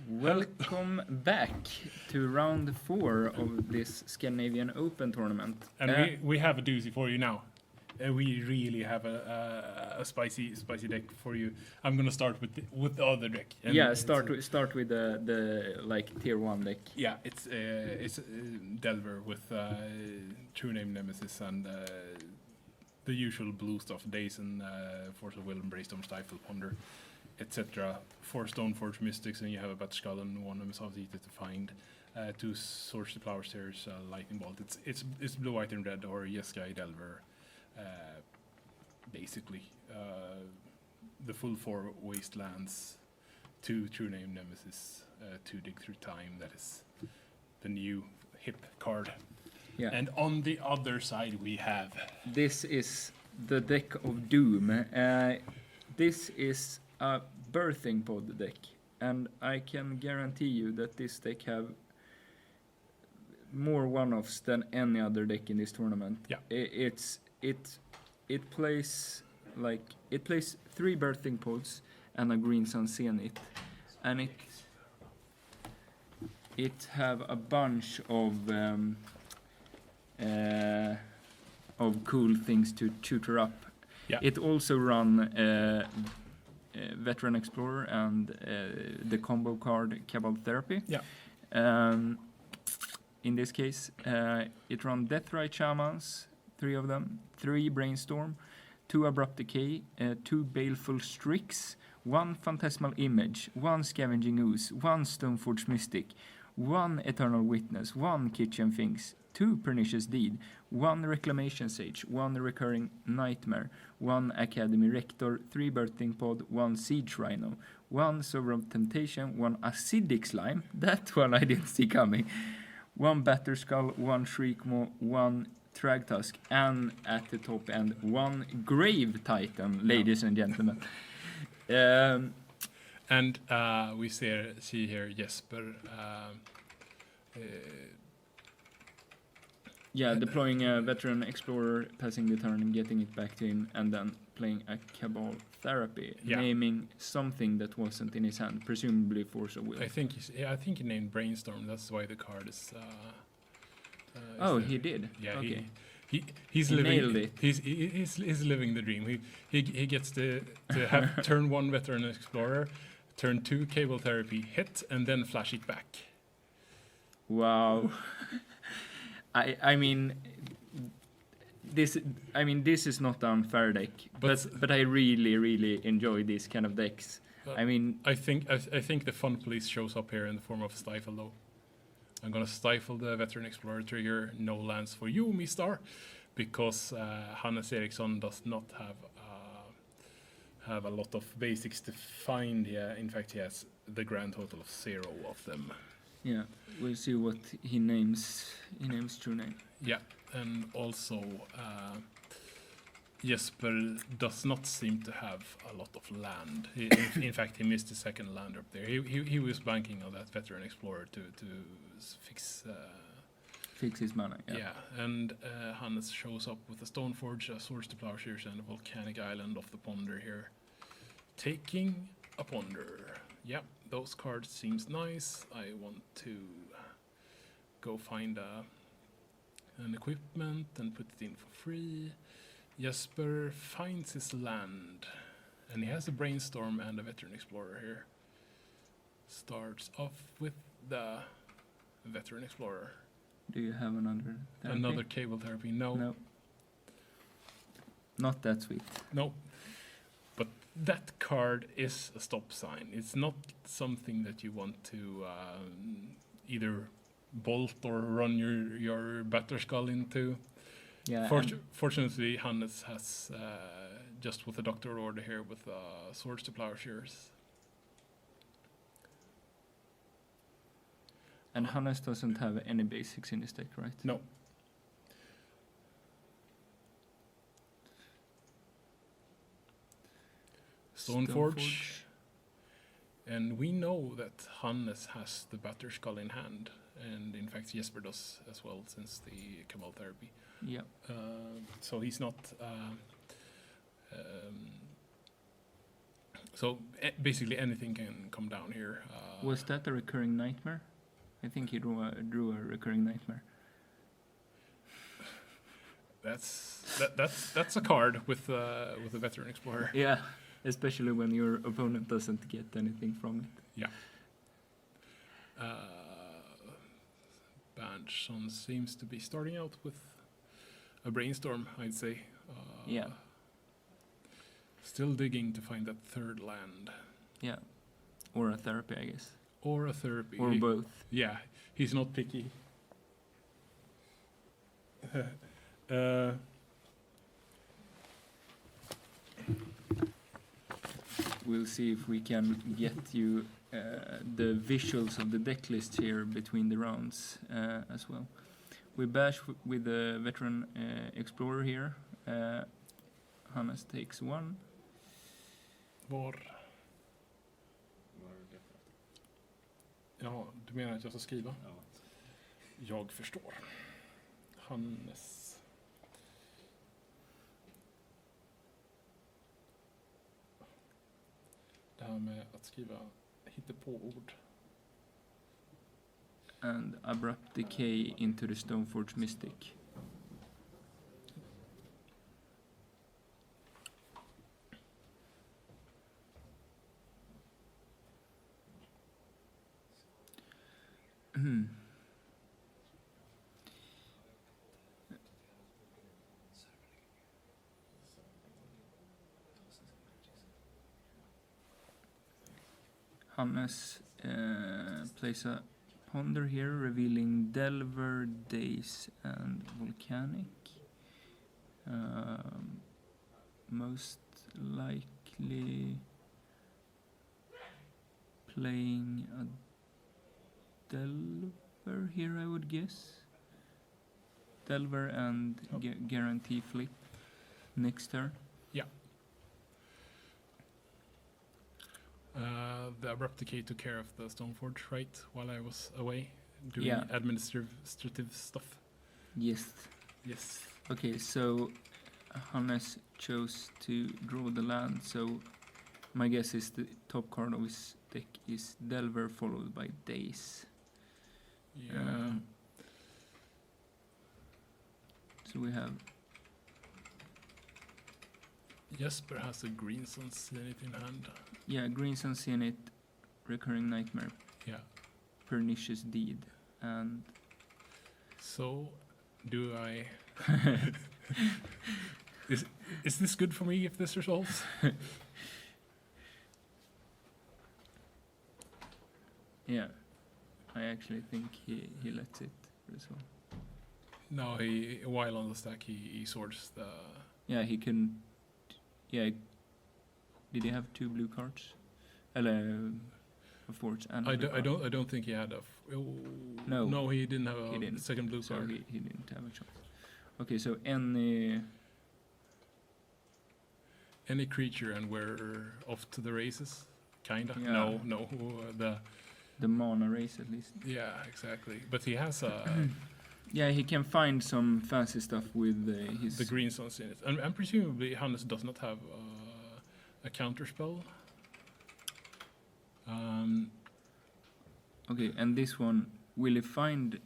Welcome back to round 4 of this Scandinavian Open tournament. And we have a doozy for you now. We really have a spicy deck for you. I'm gonna start with the other deck. And start with the like tier 1 deck. Yeah, it's Delver with True Name Nemesis and the usual blue stuff: Dazen, Force of Will, Brainstorm, Stifle, Ponder, etc. 4 Stoneforge Mystics, and you have a Buttskull and 1 Nemesis easy to find. 2 Swords to Plowshares, Lightning Bolt. It's blue, white, and red, or Yes Guy Delver. Basically, the full 4 Wastelands, 2 True Name Nemesis, 2 Dig Through Time. That is the new hip card. Yeah. And on the other side we have... This is the deck of Doom. This is a Birthing Pod deck, and I can guarantee you that this deck have more one-offs than any other deck in this tournament. Yeah. It plays 3 Birthing Pods and a Green Sun Zenith, and it have a bunch of cool things to tutor up. Yeah. It also run Veteran Explorer and the combo card Cabal Therapy. Yeah. In this case, it run Deathrite Shamans, 3 of them, 3 Brainstorm, 2 Abrupt Decay, 2 Baleful Strix, 1 Phantasmal Image, 1 Scavenging Ooze, 1 Stoneforge Mystic, 1 Eternal Witness, 1 Kitchen Finks, 2 Pernicious Deed, 1 Reclamation Sage, 1 Recurring Nightmare, 1 Academy Rector, 3 Birthing Pod, 1 Siege Rhino, 1 Sovereign Temptation, 1 Acidic Slime, that one I didn't see coming, 1 Batterskull, 1 Shriekmaw, 1 Thragtusk, and at the top end, 1 Grave Titan, ladies and gentlemen. And we see here Jesper. Deploying a Veteran Explorer, passing the turn and getting it back to him, and then playing a Cabal Therapy, naming something that wasn't in his hand, presumably Force of Will. I think he named Brainstorm. That's why the card is. He did. Yeah, okay. He's he living. Nailed it. He's living the dream. He gets to have turn 1 Veteran Explorer, turn 2 Cable Therapy, hit, and then flash it back. Wow. I mean, this is not an unfair deck, but I really enjoy these kind of decks. I think the Fun Police shows up here in the form of Stifle, though. I'm gonna stifle the Veteran Explorer trigger. No lands for you, Mistar, because Hannes Eriksson does not have a lot of basics to find here. In fact, he has the grand total of 0 of them. Yeah, we'll see what he names. He names True Name. Yeah, and also Jesper does not seem to have a lot of land. In fact, he missed the second land up there. He was banking on that Veteran Explorer to fix his mana. Yeah, and Hannes shows up with a Stoneforge, a Swords to Plowshares, and a Volcanic Island off the Ponder here. Taking a Ponder. Yeah, those cards seems nice. I want to go find an equipment and put it in for free. Jesper finds his land, and he has a Brainstorm and a Veteran Explorer here. Starts off with the Veteran Explorer. Do you have another therapy? Another Cable Therapy? No. Not that sweet. No. But that card is a stop sign. It's not something that you want to either bolt or run your Batterskull into. Yeah. Fortunately, Hannes has just with a Doctor Order here with Swords to Plowshares. And Hannes doesn't have any basics in his deck, right? No. Stoneforge. And we know that Hannes has the Batterskull in hand. And in fact, Jesper does as well, since the Cabal Therapy. Yeah. So he's not So basically anything can come down here. Was that a recurring nightmare? I think he drew a recurring nightmare. That's a card with a veteran explorer. Yeah, especially when your opponent doesn't get anything from it. Yeah. Berntsson seems to be starting out with a brainstorm, I'd say. Yeah. Still digging to find that third land. Yeah. Or a therapy, I guess. Or a therapy. Or both. Yeah, he's not picky. We'll see if we can get you the visuals of the deck list here between the rounds as well. We bash with the veteran explorer here. Hannes takes 1. Var? Ja, du menar att jag ska skriva? Ja. Jag förstår. Hannes. Det här med att skriva hittepå-ord. And abrupt decay into the Stoneforge Mystic. Hannes plays a ponder here, revealing Delver, Daze, and Volcanic. Most likely playing a Delver here, I would guess. Delver and guarantee flip next turn. The abrupt decay took care of the Stoneforge, right? While I was away doing administrative stuff. Yes. Yes. Okay, so Hannes chose to draw the land, so my guess is the top card of his deck is Delver followed by Daze. Yeah. So we have Jesper has a Greenson Zenith in hand. Greenson Zenith, Recurring Nightmare, Yeah. Pernicious Deed, and So, do I... is this good for me if this resolves? yeah, I actually think he lets it resolve. No, while on the stack, he sorts the... Yeah, he can. Yeah, did he have 2 blue cards? A forge and I don't think he had a... No, he didn't have a second blue so card. he didn't have a chance. Okay, so any creature and we're off to the races? Kinda? Yeah. No, the mana race at least. Yeah, exactly. But he has a... Yeah, he can find some fancy stuff with his... the green sons in it. And presumably Hannes does not have a counter spell. Okay, and this one, will he find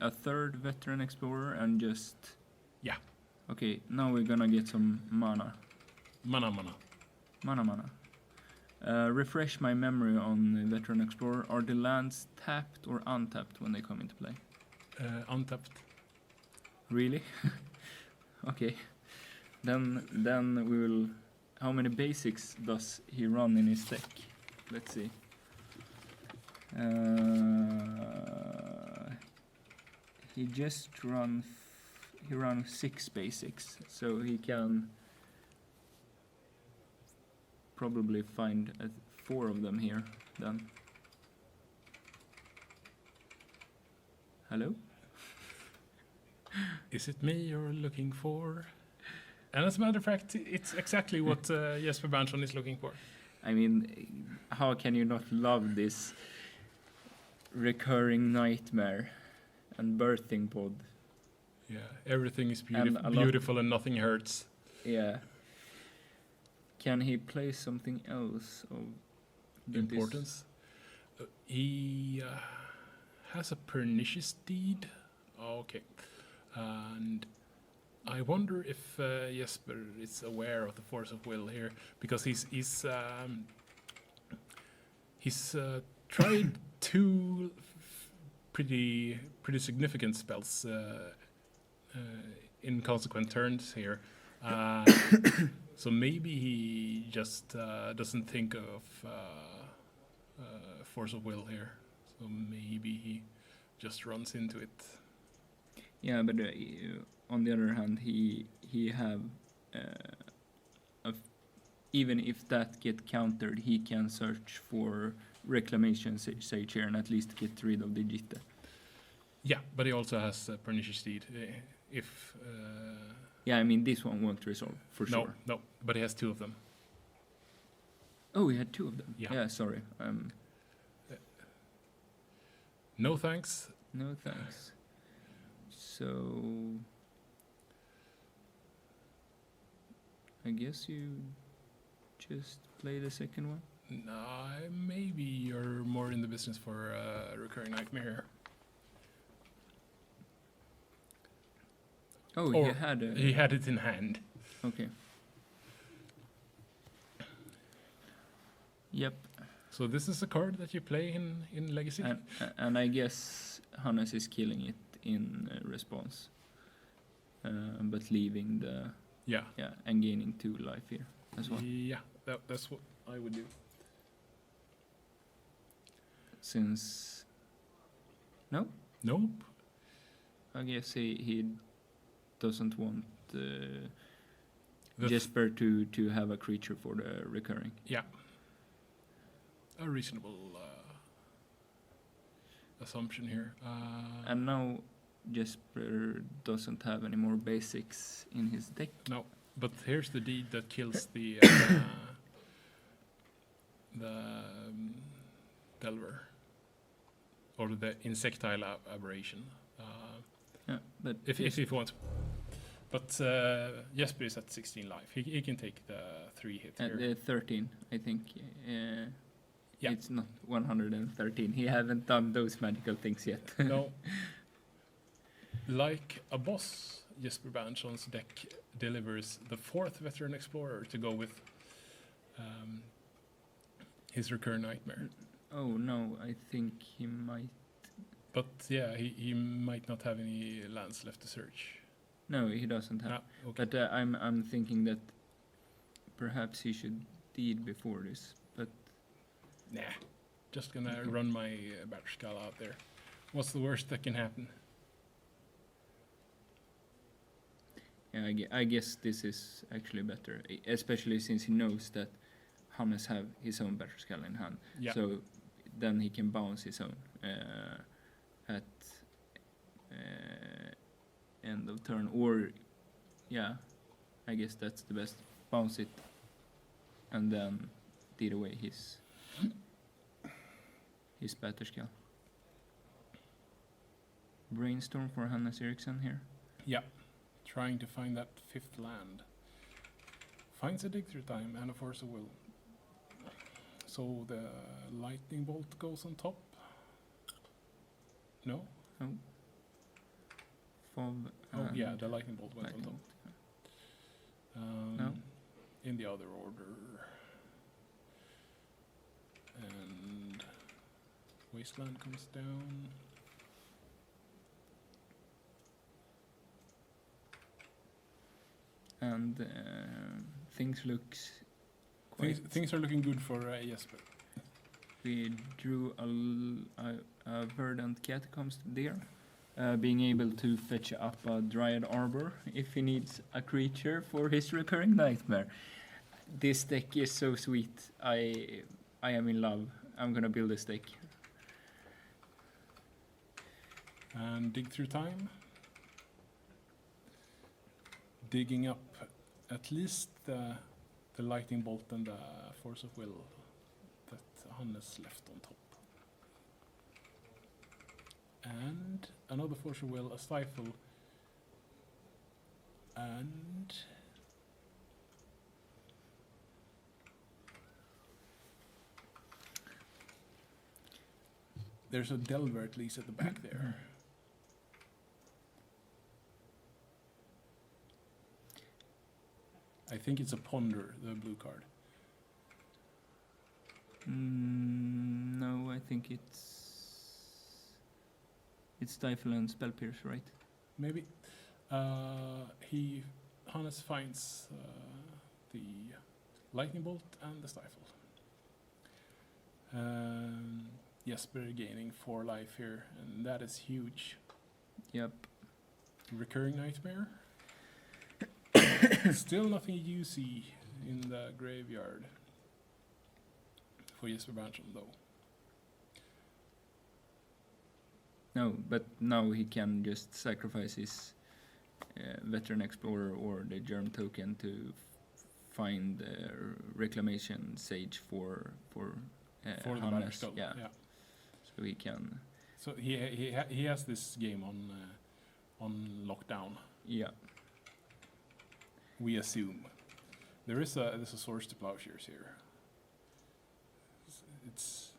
a third veteran explorer and just... Yeah. Okay, now we're gonna get some mana. Mana. Mana. Refresh my memory on the veteran explorer. Are the lands tapped or untapped when they come into play? Untapped. Really? Okay. Then we will... How many basics does he run in his deck? Let's see. He just runs 6 basics, so he can probably find 4 of them here then. Hello? Is it me you're looking for? And as a matter of fact, it's exactly what Jesper Berntsson is looking for. I mean, how can you not love this recurring nightmare and birthing pod? Yeah, everything is And a lot- beautiful and nothing hurts. Yeah. Can he play something else of that is- Importance. He has a pernicious deed. Oh, okay. And I wonder if Jesper is aware of the force of will here, because he's tried two pretty significant spells in consequent turns here. So maybe he just doesn't think of force of will here. So maybe he just runs into it. Yeah, but on the other hand, he have even if that get countered, he can search for reclamation sage here and at least get rid of the Jitte. Yeah, but he also has a pernicious deed. If Yeah, I mean this one won't resolve for sure. no, but he has two of them. Oh, he had two of them. Yeah. Yeah, sorry. No thanks. No thanks. So I guess you just play the second one. Maybe you're more in the business for a recurring nightmare here. Oh, Or he had it in hand. Okay. Yep. So this is a card that you play in Legacy? And I guess Hannes is killing it in response. But leaving the... Yeah. Yeah, and gaining 2 life here as well. Yeah, that's what I would do. Since... No? Nope. I guess he doesn't want The Jesper to have a creature for the recurring. Yeah. A reasonable assumption here. And now Jesper doesn't have any more basics in his deck. No, but here's the deed that kills the Delver. Or the insectile aberration. Yeah, but If you want. But Jesper is at 16 life. He can take the 3 hit here. 13, I think. Yeah. It's not 113. He haven't done those magical things yet. No. Like a boss, Jesper Berntsson's deck delivers the 4th Veteran Explorer to go with his Recurring Nightmare. Oh no, I think he might. But yeah, he might not have any lands left to search. No, he doesn't have. Ah, okay. But I'm thinking that perhaps he should deed before this. But Nah, just gonna Okay. run my Berntsson out there. What's the worst that can happen? yeah, I guess this is actually better, especially since he knows that Hannes have his own Berntsson in hand. Yeah. So then he can bounce his own at end of turn, or yeah, I guess that's the best. Bounce it and then deal away his Batterskull. Brainstorm for Hannes Eriksson here. Yeah, trying to find that 5th land. Finds a dig through time and a force of will. So the lightning bolt goes on top. No? Fob. Oh yeah, the lightning bolt went on top. No. In the other order. And Wasteland comes down. And things looks quite. Things are looking good for Jesper. We drew a verdant catacombs there, being able to fetch up a Dryad Arbor if he needs a creature for his recurring nightmare. This deck is so sweet. I am in love. I'm gonna build this deck. And dig through time. Digging up at least the lightning bolt and the force of will that Hannes left on top. And another force of will, a stifle, and There's a Delver at least at the back there. I think it's a Ponder, the blue card. No, I think it's Stifle and Spell Pierce, right? Maybe. Hannes finds the Lightning Bolt and the Stifle. Jesper gaining 4 life here, and that is huge. Yep. Recurring Nightmare. Still nothing juicy in the graveyard for Jesper Berntsson, though. No, but now he can just sacrifice his Veteran Explorer or the Germ token to find Reclamation Sage for For the Hannes. Batterskull. Yeah. Yeah. So he can. So he has this game on lockdown. Yeah. We assume there's a source to Plowshares here. It's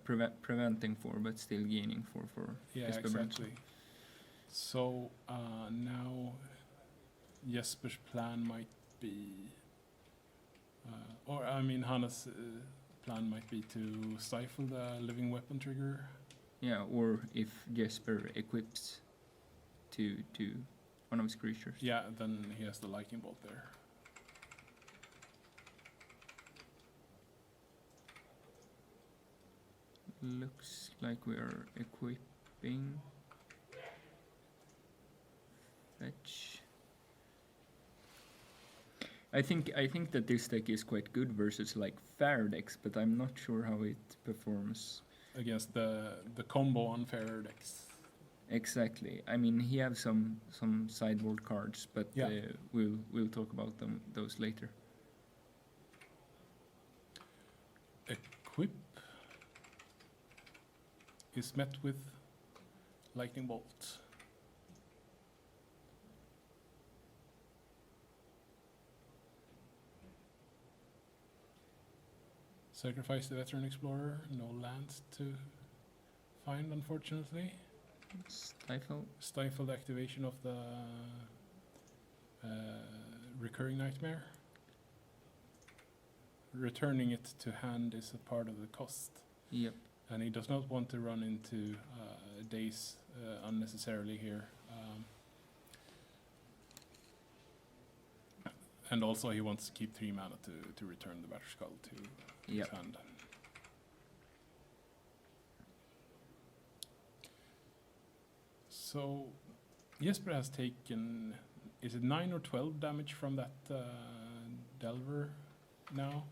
Preventing 4, but still gaining 4 for Jesper Berntsson. exactly. So now Jesper's plan might be, Hannes' plan might be to stifle the living weapon trigger. Yeah, or if Jesper equips to one of his creatures. Yeah, then he has the lightning bolt there. Looks like we are equipping fetch. I think that this deck is quite good versus like fair decks, but I'm not sure how it performs. Against the combo on fairer decks. Exactly. I mean, he has some sideboard cards, but Yeah. we'll talk about those later. Equip is met with lightning bolt. Sacrifice the Veteran Explorer. No lands to find, unfortunately. Stifle. Stifle the activation of the Recurring Nightmare. Returning it to hand is a part of the cost. Yep. And he does not want to run into days unnecessarily here. And also he wants to keep 3 mana to return the Batterskull to his Yep. hand. So Jesper has taken, is it 9 or 12 damage from that Delver now?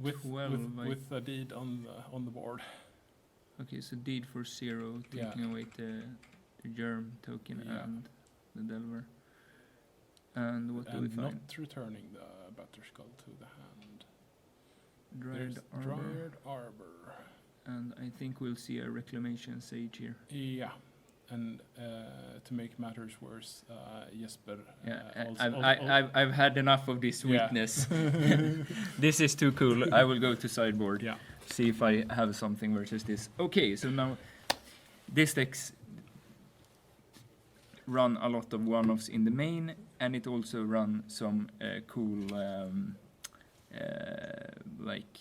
With 12, with a deed on the board. Okay, so deed for 0, Yeah. taking away the Germ token Yeah. and the Delver. And what do we And find? not returning the Batterskull to the hand. Dryad There's Arbor. Dryad Arbor. And I think we'll see a Reclamation Sage here. Yeah, and to make matters worse, Jesper. I've had enough of this Yeah. weakness. This is too cool. I will go to sideboard. Yeah. See if I have something versus this. Okay, so now this decks run a lot of one-offs in the main, and it also run some cool like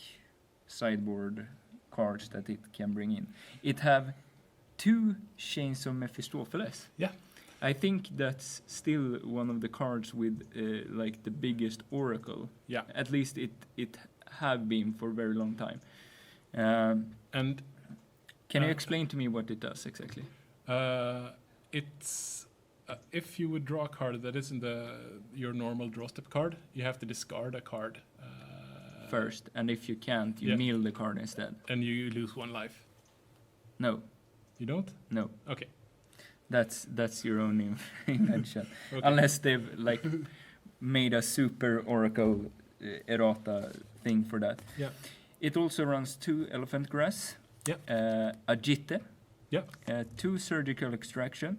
sideboard cards that it can bring in. It have 2 Chains of Mephistopheles. Yeah. I think that's still one of the cards with like the biggest oracle. Yeah. At least it have been for a very long time. And Can you explain to me what it does exactly? it's if you would draw a card that isn't your normal draw step card, you have to discard a card First, and if you can't, you Yeah. mill the card instead. and you lose 1 life. No, You don't? no, Okay. that's your own invention. Okay. Unless they've like made a super oracle errata thing for that. Yeah. It also runs 2 Elephant Grass, a Jitte, Yeah. 2 Surgical Extraction,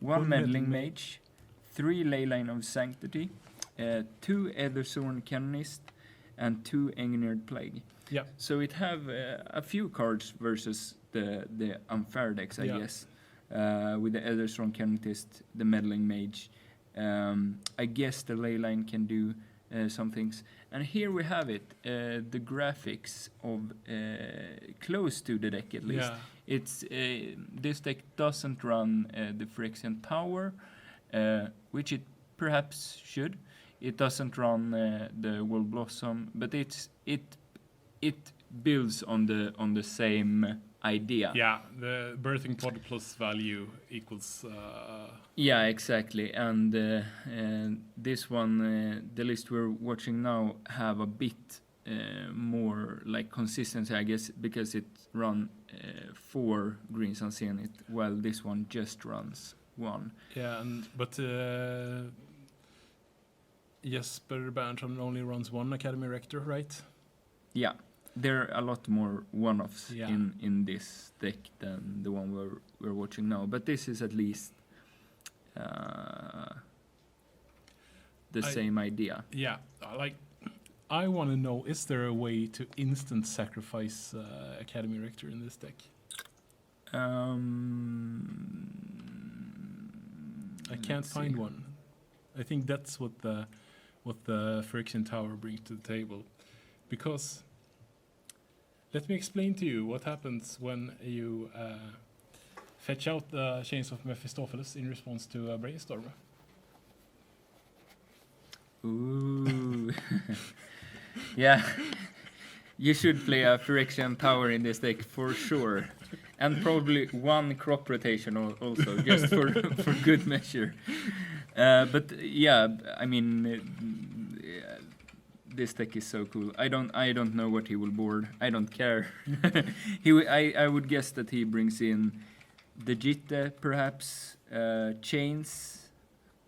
1 One Meddling Meddling Mage, 3 Leyline of Sanctity, 2 Ethersorn Canonist, and 2 Engineered Plague. Yeah. So it have a few cards versus the unfair decks, I Yeah. guess. With the Eriksson Canonist, the Meddling Mage. I guess the Leyline can do some things. And here we have it, the graphics of close to the deck at least. Yeah. It's this deck doesn't run the Phyrexian Tower, which it perhaps should. It doesn't run the World Blossom, but it builds on the same idea. Yeah, the birthing pod plus value equals. Yeah, exactly. And this one, the list we're watching now, have a bit more like consistency, I guess, because it run 4 Green Sun Zenith, while this one just runs 1. Yeah, but Jesper Berntsson only runs 1 Academy Rector, right? Yeah, there are a lot more one-offs Yeah. in this deck than the one we're watching now, but this is at least the same idea. Yeah, I want to know, is there a way to instant sacrifice Academy Rector in this deck? I can't find one. I think that's what the Phyrexian Tower brings to the table, because let me explain to you what happens when you fetch out the Chains of Mephistopheles in response to a Brainstorm. Ooh. Yeah. You should play a Phyrexian Tower in this deck for sure. And probably 1 crop rotation also, just for good measure. But yeah, I mean, this deck is so cool. I don't know what he will board. I don't care. I would guess that he brings in the Jitte, perhaps Chains.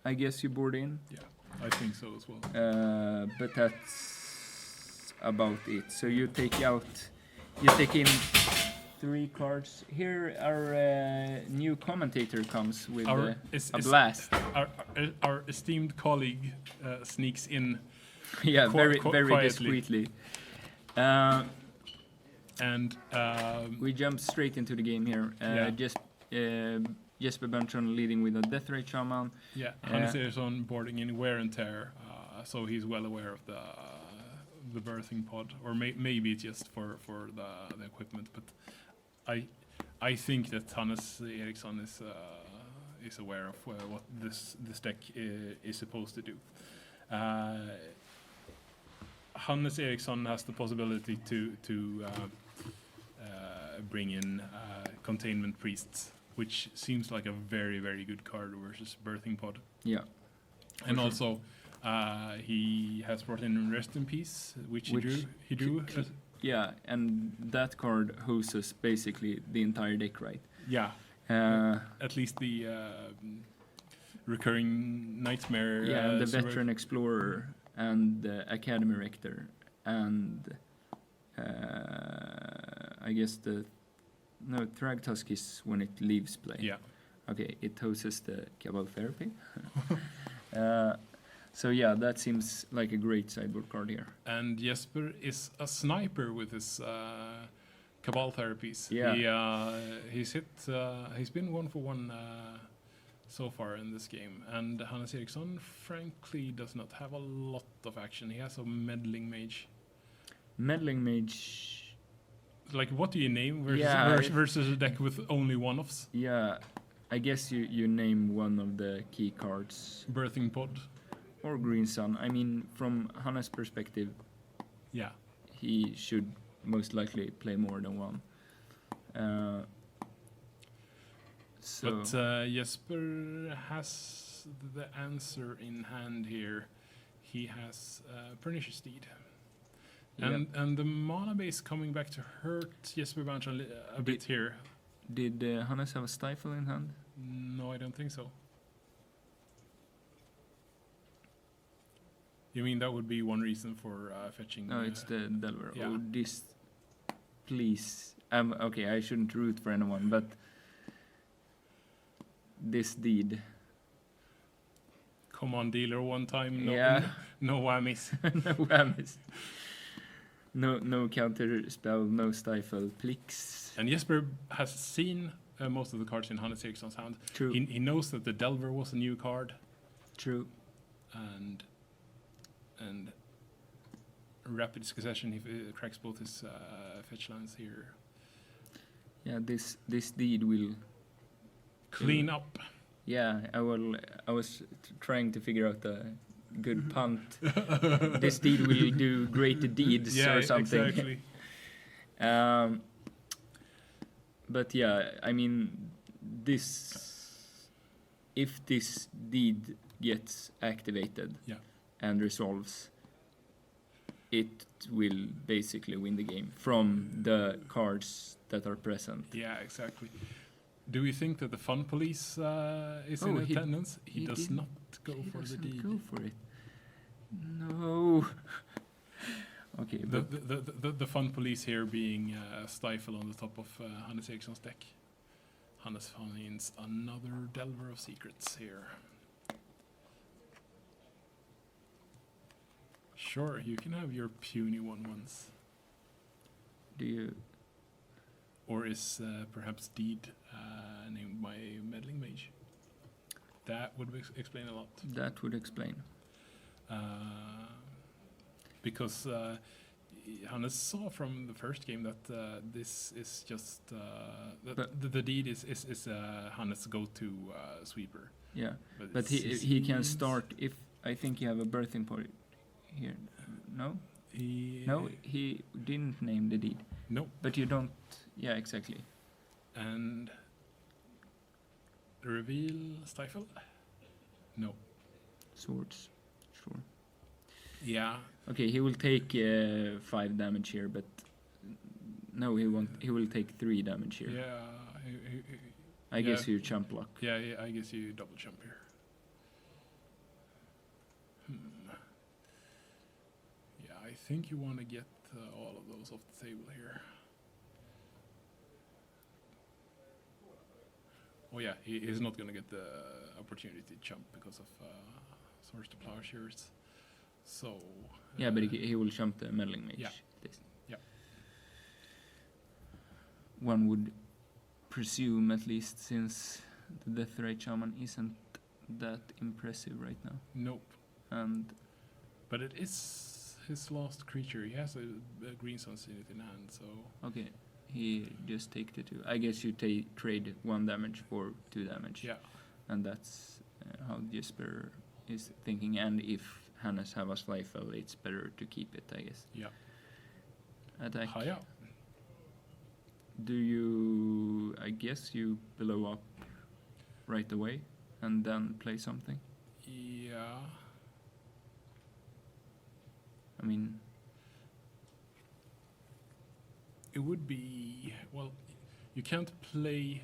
I guess you board in. Yeah, I think so as well. But that's about it. So you take in 3 cards. Here our new commentator comes with a blast. Our esteemed colleague sneaks in. Yeah, very quietly. discreetly. And we jump straight into the game here. Jesper Berntsson leading with a Deathray Shaman. yeah, Hannes Eriksson boarding in Wear and Tear, so he's well aware of the birthing pod, or maybe just for the equipment. But I think that Hannes Eriksson is aware of what this deck is supposed to do. Hannes Eriksson has the possibility to bring in Containment Priests, which seems like a very, very good card versus Birthing Pod. Yeah. And also, he has brought in Rest in Peace, which he drew. Yeah, and that card hoses basically the entire deck, right? Yeah. At least the recurring Nightmare. Yeah, and the Veteran Explorer and the Academy Rector and I guess Thragtusk is when it leaves play. Yeah. Okay, it hoses the Cabal Therapy. So yeah, that seems like a great sideboard card here. And Jesper is a sniper with his Cabal Therapies. Yeah. He's been 1 for 1 so far in this game. And Hannes Eriksson, frankly, does not have a lot of action. He has a Meddling Mage. Meddling Mage. Like, what do you name versus a deck with only one-offs? Yeah, I guess you name one of the key cards. Birthing Pod. Or Green Sun. I mean, from Hannes' perspective, yeah, he should most likely play more than one. But Jesper has the answer in hand here. He has Pernicious Deed. And the mana base coming back to hurt Jesper Berntsson a bit here. Did Hannes have a Stifle in hand? No, I don't think so. You mean that would be one reason for fetching? No, it's the Delver. Yeah. Oh, this, please. Okay, I shouldn't root for anyone, but this deed. Come on, dealer, one time. No, Yeah. no whammies. No whammies. No counter spell, no stifle, Plix. And Jesper has seen most of the cards in Hannes Eriksson's hand. True. He knows that the Delver was a new card, True. and Rapid Succession, he cracks both his fetch lands here. Yeah, this deed will. Clean up. Yeah, I was trying to figure out a good punt. This deed will do great deeds or something. Exactly. But yeah, I mean, if this deed gets activated and resolves, it will basically win the game from the cards that are present. Yeah, exactly. Do we think that the Fun Police is in attendance? He does not go for the deed. Go for it. No. Okay, but the Fun Police here being Stifle on the top of Hannes Eriksson's deck. Hannes finds another Delver of Secrets here. Sure, you can have your puny 1/1s. do you? Or is perhaps Deed named by Meddling Mage? That would explain a lot. That would explain. Because Hannes saw from the first game that this is just the Deed is Hannes' go-to sweeper. Yeah, but he can start if I think you have a birthing point here. No, he didn't name the deed. No, but you don't. Yeah, exactly. And reveal Stifle? No. Swords, sure. Yeah. Okay, he will take 5 damage here, but no, he won't. He will take 3 damage here. Yeah. I guess you chump block. Yeah, I guess you double jump here. Yeah, I think you want to get all of those off the table here. Oh yeah, he's not going to get the opportunity to jump because of Swords to Plowshares. So yeah, but he will jump the Meddling Mage. Yeah. Yeah. One would presume, at least, since the Deathrite Shaman isn't that impressive right now. Nope. But it is his last creature. He has a green Sun's unit in hand, so. Okay, he just take the 2. I guess you trade 1 damage for 2 damage. Yeah. And that's how Jesper is thinking. And if Hannes have a Stifle, it's better to keep it, I guess. Yeah. Attack. Yeah. Do you? I guess you blow up right away and then play something. Yeah. I mean, it would be, well, you can't play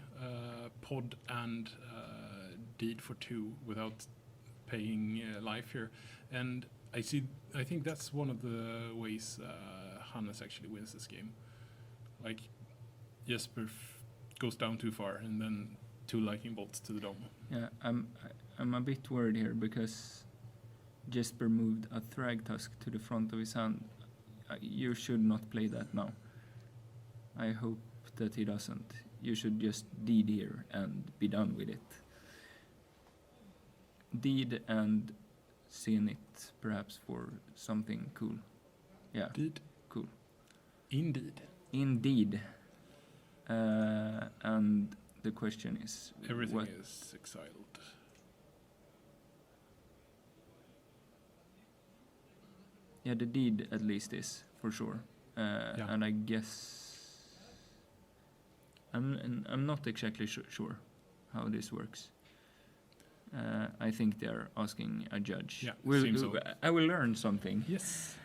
Pod and Deed for 2 without paying life here, and I think that's one of the ways Hannes actually wins this game. Like, Jesper goes down too far, and then 2 lightning bolts to the dome. yeah, I'm a bit worried here because Jesper moved a Thragtusk to the front of his hand. You should not play that now. I hope that he doesn't. You should just deed here and be done with it. Deed and sin it, perhaps, for something cool. Yeah. Deed. Cool. Indeed. And the question is, Everything what is exiled. Yeah, the deed at least is for sure. And I guess I'm not exactly sure how this works. I think they're asking a judge. Yeah, seems so. I will learn something. Yes.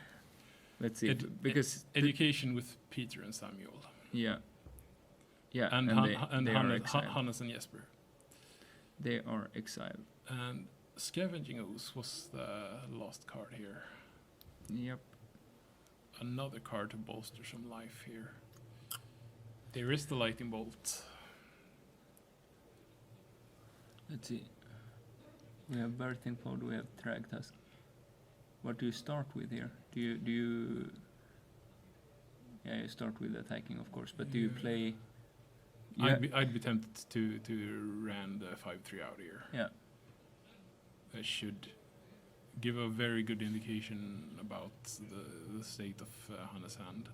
Let's see. Because education with Peter and Samuel. Yeah. Yeah. And they are exiled. Hannes and Jesper. They are exiled. And Scavenging Ooze was the last card here. Yep. Another card to bolster some life here. There is the Lightning Bolt. Let's see. We have Birthing Pod, we have Thragtusk. What do you start with here? Do you Yeah, you start with attacking, of course, but do you Yeah. play? I'd be tempted to ran the 5-3 out here. Yeah. That should give a very good indication about the state of Hannes' hand.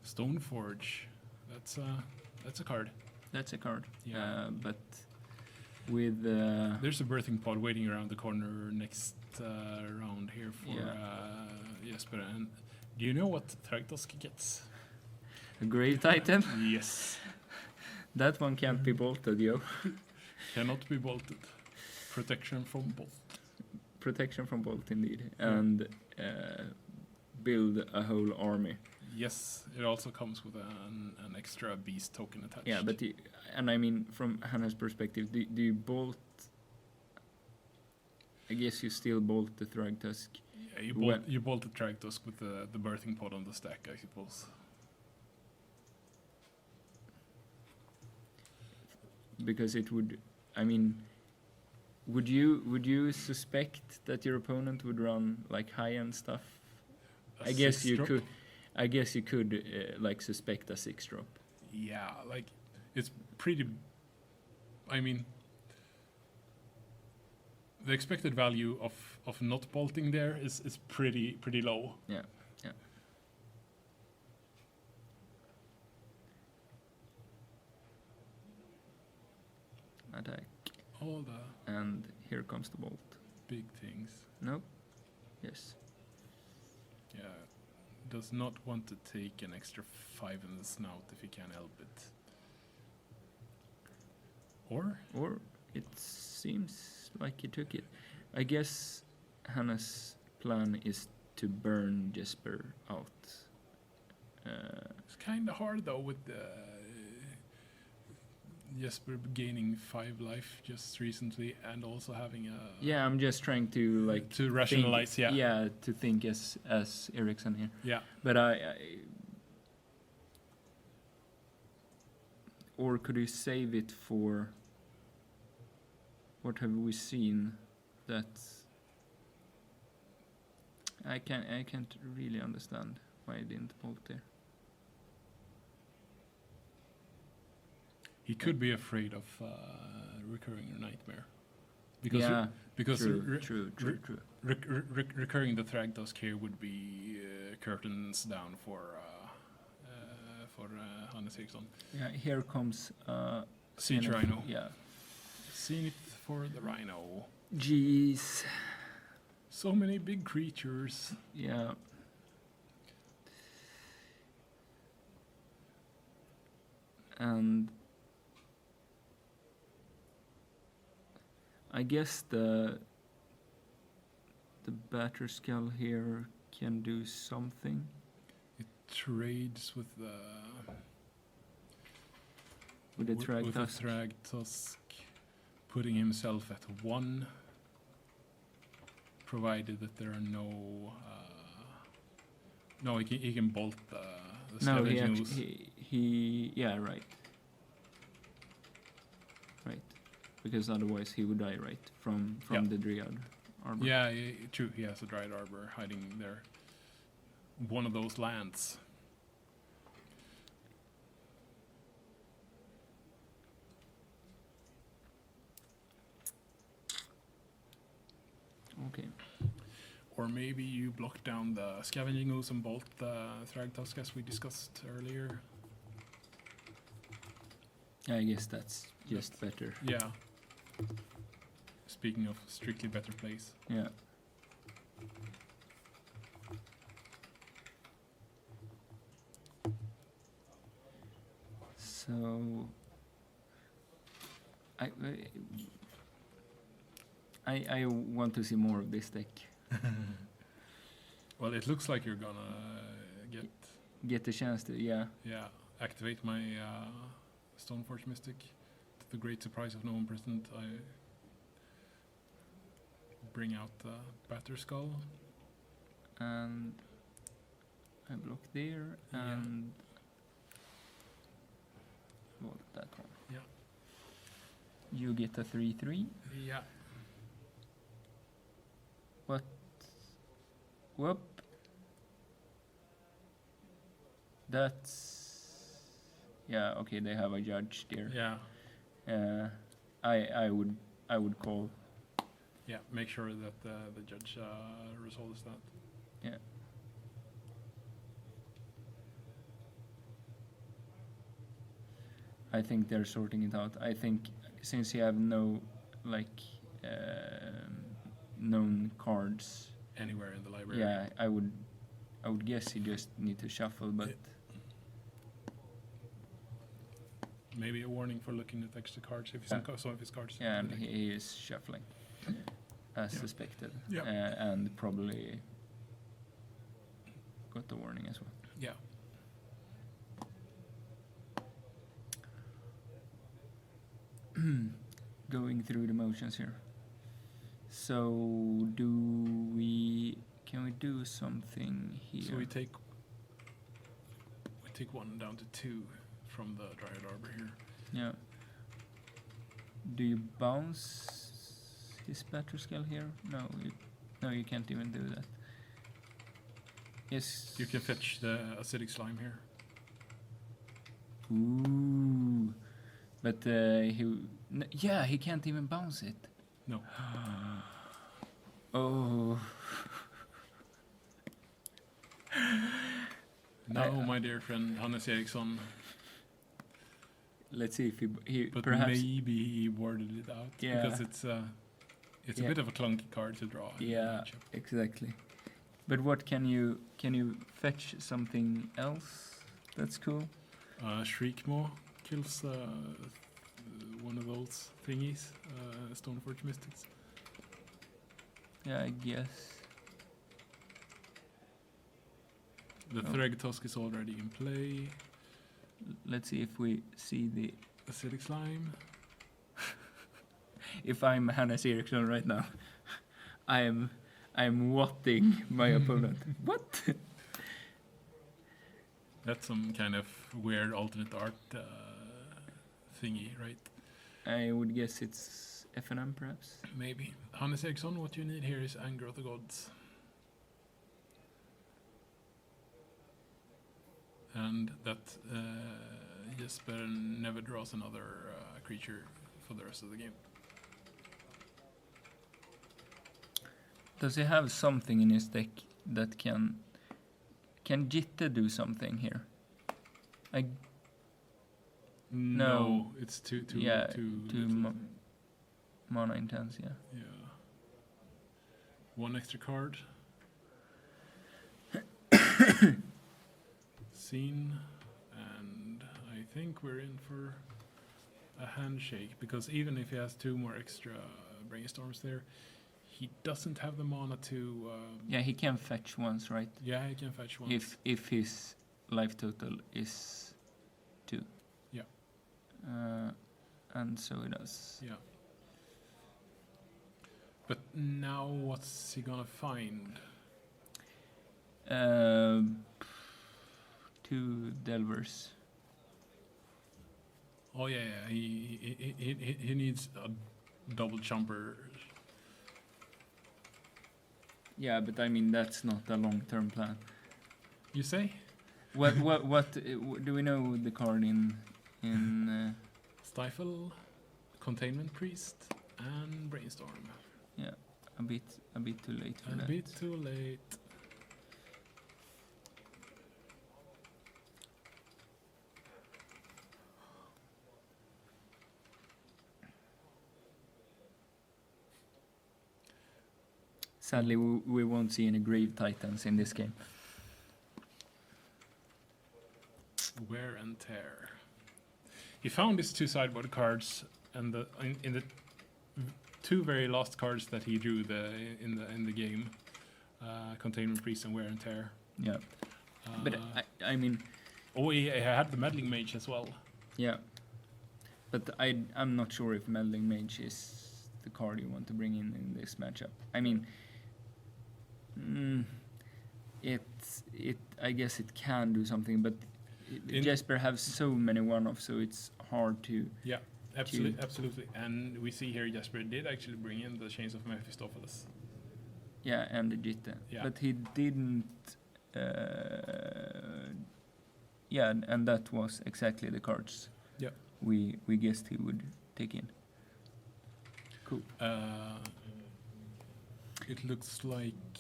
Stoneforge, that's a card. That's a card. Yeah. But with There's a birthing pod waiting around the corner next round here for Jesper. And do you know what Thragtusk gets? a Grave Titan, Yes. that one can't be bolted, yo. Cannot be bolted. Protection from bolt. Protection from bolt, indeed, and build a whole army. Yes, it also comes with an extra beast token attached. Yeah, but and I mean, from Hannah's perspective, do you bolt? I guess you still bolt the Thragtusk. Yeah, you bolt the Thragtusk with the birthing pod on the stack, I suppose. Because it would, I mean, would you suspect that your opponent would run like high-end stuff? I guess you could. I guess you could like suspect a 6-drop. Yeah, like it's pretty. I mean, the expected value of not bolting there is pretty low. Yeah. Attack. All the And here comes the bolt. big things. Nope. Yes. Yeah, does not want to take an extra 5 in the snout if he can help it. Or It seems like he took it. I guess Hannah's plan is to burn Jesper out. it's kind of hard though with Jesper gaining 5 life just recently and also having a Yeah, I'm just trying to like to rationalize. think, to think as Eriksson here. Yeah. But or could you save it for? What have we seen that I can't really understand why I didn't bolt there. He could be afraid of recurring a nightmare. Because Yeah, because true. recurring the Thragtusk here would be curtains down for Hannes Eriksson. Yeah, here comes Siege Zenith. Rhino. Yeah. Zenith for the Rhino. Jeez. So many big creatures. Yeah. And I guess the batter skull here can do something. It trades with the With the with the Thragtusk. Thragtusk, putting himself at 1, provided that there are no. No, he can bolt the No, scavenging ooze. he yeah, right. Right. Because otherwise he would die, right? From Yeah. the Dryad Arbor. Yeah, true. He has a Dryad Arbor hiding there. One of those lands. Okay. Or maybe you block down the Scavenging Ooze and bolt the Thragtusk as we discussed earlier. I guess that's just better. Yeah. Speaking of strictly better plays. Yeah. So I want to see more of this deck. Well, it looks like you're gonna Get the chance to, yeah. activate my Stoneforge Mystic. To the great surprise of no one present, I bring out the Batter Skull. And I block there Yeah. and well, that one. Yeah. You get a 3/3. Yeah. Whoop. That's yeah. Okay, they have a judge there. Yeah. I would call. Yeah. Make sure that the judge resolves that. Yeah. I think they're sorting it out. I think since you have no like known cards, Anywhere in the library. yeah, I would guess you just need to shuffle, but Maybe a warning for looking at extra cards if Yeah. some of his cards. yeah, and he is shuffling as Yeah. suspected, Yeah. and probably got the warning as well. Yeah. Going through the motions here. So can we do something here? So we take one down to 2 from the Dryad Arbor here. Yeah. Do you bounce his battle scale here? No, you can't even do that. Yes. You can fetch the acidic slime here. Ooh. But he can't even bounce it. No. Oh. No, my dear friend Hannes Eriksson. Let's see if he But perhaps. maybe he warded it out. Yeah. Because it's a Yeah. bit of a clunky card to draw. in the Yeah, matchup. exactly. But what can you fetch something else? That's cool. Shriekmaw kills one of those thingies, Stoneforge Mystics. Yeah, I guess. The Oh. Thregtosk is already in play. Let's see if we see the. Acidic Slime. If I'm Hannes Eriksson right now, I'm watting my opponent. What? That's some kind of weird alternate art thingy, right? I would guess it's FNM perhaps. Maybe. Hannes Eriksson, what you need here is Anger of the Gods. And that Jesper never draws another creature for the rest of the game. Does he have something in his deck that can Jitte do something here? No. It's too Yeah, too too little. mana intense, yeah. Yeah. One extra card. Scene, and I think we're in for a handshake, because even if he has 2 more extra brainstorms there, he doesn't have the mana to. Yeah, he can fetch once, right? Yeah, he can fetch one. If his life total is 2. Yeah. And so it does. Yeah. But now, what's he gonna find? 2 Delvers. Oh yeah. He needs a double jumper. Yeah, but I mean that's not a long-term plan. You say? What do we know the card in Stifle, Containment Priest, and Brainstorm. yeah, a bit too late for A that. bit too late. Sadly, we won't see any Grave Titans in this game. Wear and Tear. He found his 2 sideboard cards, and in the 2 very last cards that he drew in the game, Containment Priest and Wear and Tear. Yeah, but I mean, he had the Meddling Mage as well. yeah, but I'm not sure if Meddling Mage is the card you want to bring in this matchup. I mean, I guess it can do something, but Jesper have so many one-offs, so it's hard to. Yeah, absolutely. And we see here Jesper did actually bring in the Chains of Mephistopheles. Yeah, and the Jitte. Yeah. But he didn't yeah, and that was exactly the cards. Yeah. We guessed he would take in. Cool. It looks like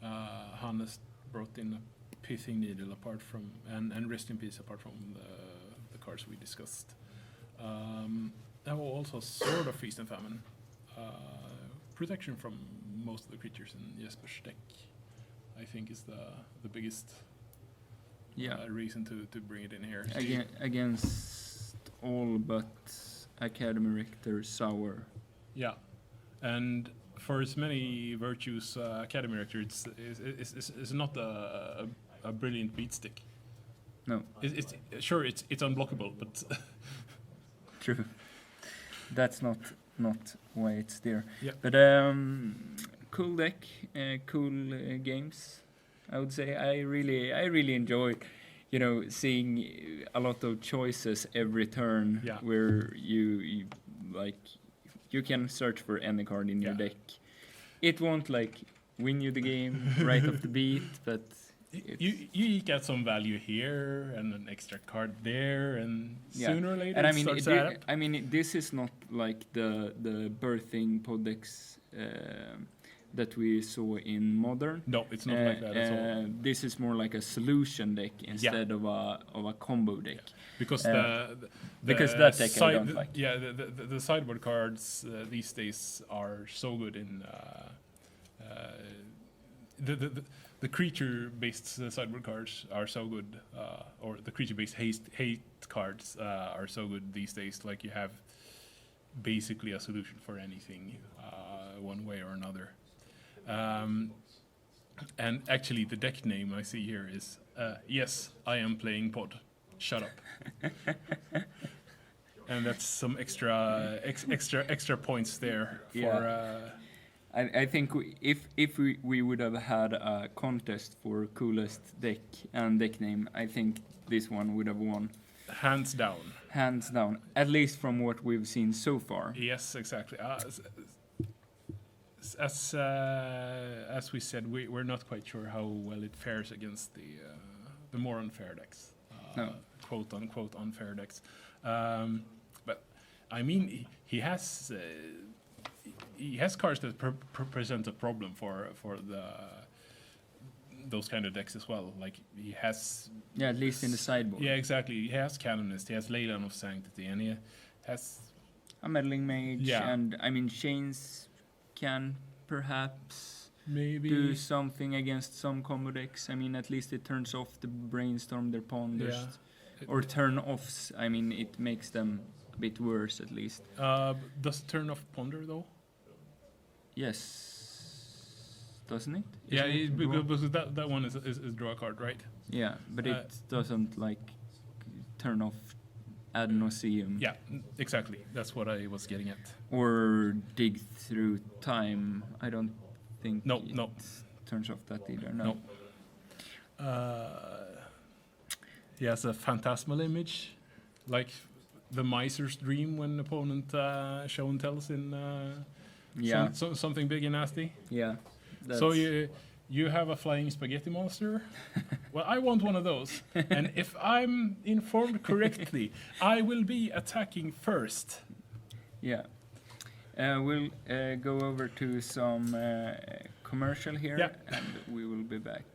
Hannes brought in a pithing needle apart from, and rest in peace, apart from the cards we discussed. There were also sort of feast and famine. Protection from most of the creatures in Jesper's deck, I think, is the biggest reason to bring it in here. Against all but Academy Rector Sour. Yeah, and for as many virtues, Academy Rector is not a brilliant beat stick. No. It's unblockable, but True. That's not why it's there. Yeah. But cool deck, cool games. I would say I really enjoy, seeing a lot of choices every turn. Yeah. Where you can search for any card in your deck. It won't win you the game right off the beat, but you eke out some value here and an extra card there, and sooner or later and it starts to add up. This is not like the birthing pod decks that we saw in Modern. No, it's not like that at all. This is more like a solution deck instead of a combo deck. Yeah. Because because that deck I don't like. Yeah, the sideboard cards these days are so good in the creature-based sideboard cards are so good, or the creature-based hate cards are so good these days. Like, you have basically a solution for anything, one way or another. And actually, the deck name I see here is "Yes, I am playing Pod. Shut up." And that's some extra points there for. Yeah. I think if we would have had a contest for coolest deck and deck name, I think this one would have won. Hands down. Hands down, at least from what we've seen so far. Yes, exactly. As we said, we're not quite sure how well it fares against the more unfair decks, quote unquote unfair decks. But I mean, he has cards that present a problem for those kind of decks as well. Like, he has at least in the sideboard. Yeah, exactly. He has Canonist, he has Leyland of Sanctity, and he has a Meddling Mage. Yeah. And Chains can perhaps maybe do something against some combo decks. At least it turns off the Brainstorm, their Ponders, or turn offs. It makes them a bit worse at least. Does it turn off Ponder though? Yes, doesn't it? Yeah, Isn't it because that one is draw a card, right? Yeah, but it doesn't turn off Ad Nauseam. Yeah, exactly. That's what I was getting at. Or Dig Through Time. I don't think No. turns off that either. No. He has a phantasmal image, like the miser's dream when opponent show and tells in something big and nasty. Yeah. So you have a flying spaghetti monster? Well, I want one of those. And if I'm informed correctly, I will be attacking first. Yeah. We'll go over to some commercial here, and we will be back.